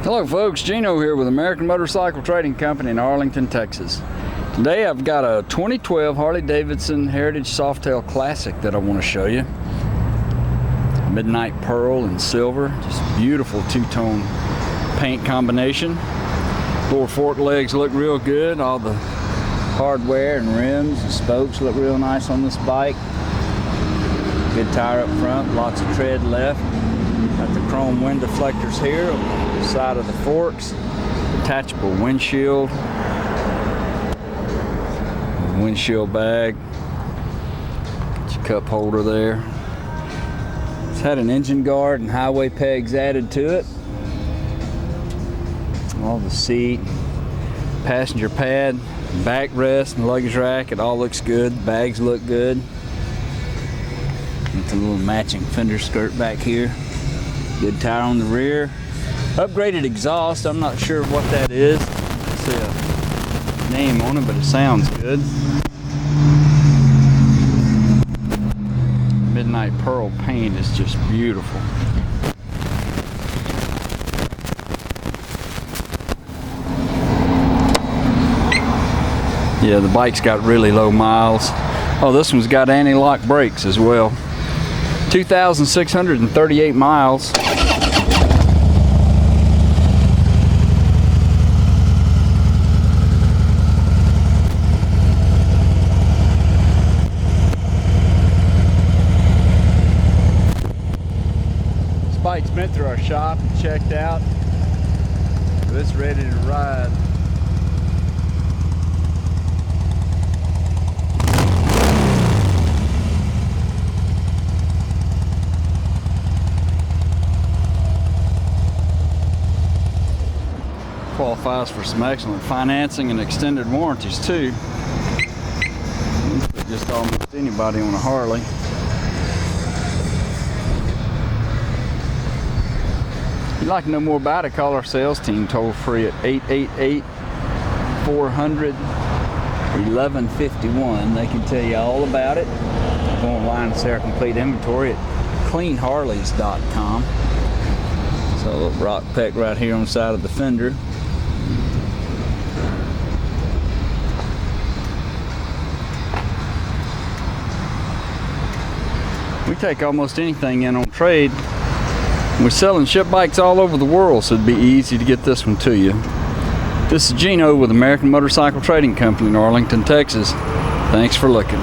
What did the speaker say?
Hello folks, Gino here with American Motorcycle Trading Company in Arlington, Texas. Today I've got a 2012 Harley-Davidson Heritage Softail Classic that I want to show you. Midnight pearl and silver, just beautiful two-tone paint combination. Lower fork legs look real good. All the hardware and rims and spokes look real nice on this bike. Good tire up front, lots of tread left. Got the chrome wind deflectors here on the side of the forks. Detachable windshield. Windshield bag. Got your cup holder there. It's had an engine guard and highway pegs added to it. All the seat, passenger pad, backrest and luggage rack, it all looks good. Bags look good. With a little matching fender skirt back here. Good tire on the rear. Upgraded exhaust, I'm not sure what that is. I see a name on it, but it sounds good. Midnight pearl paint is just beautiful. Yeah, the bike's got really low miles. Oh, this one's got anti-lock brakes as well. 2,638 miles. This bike's been through our shop and checked out. It's ready to ride. Qualifies for some excellent financing and extended warranties too. Just almost anybody on a Harley. If you'd like to know more about it, call our sales team toll free at 888-400-1151. They can tell you all about it. Go online and see our complete inventory at cleanharleys.com. So a little rock peck right here on the side of the fender. We take almost anything in on trade. We're selling ship bikes all over the world, so it'd be easy to get this one to you. This is Gino with American Motorcycle Trading Company in Arlington, Texas. Thanks for looking.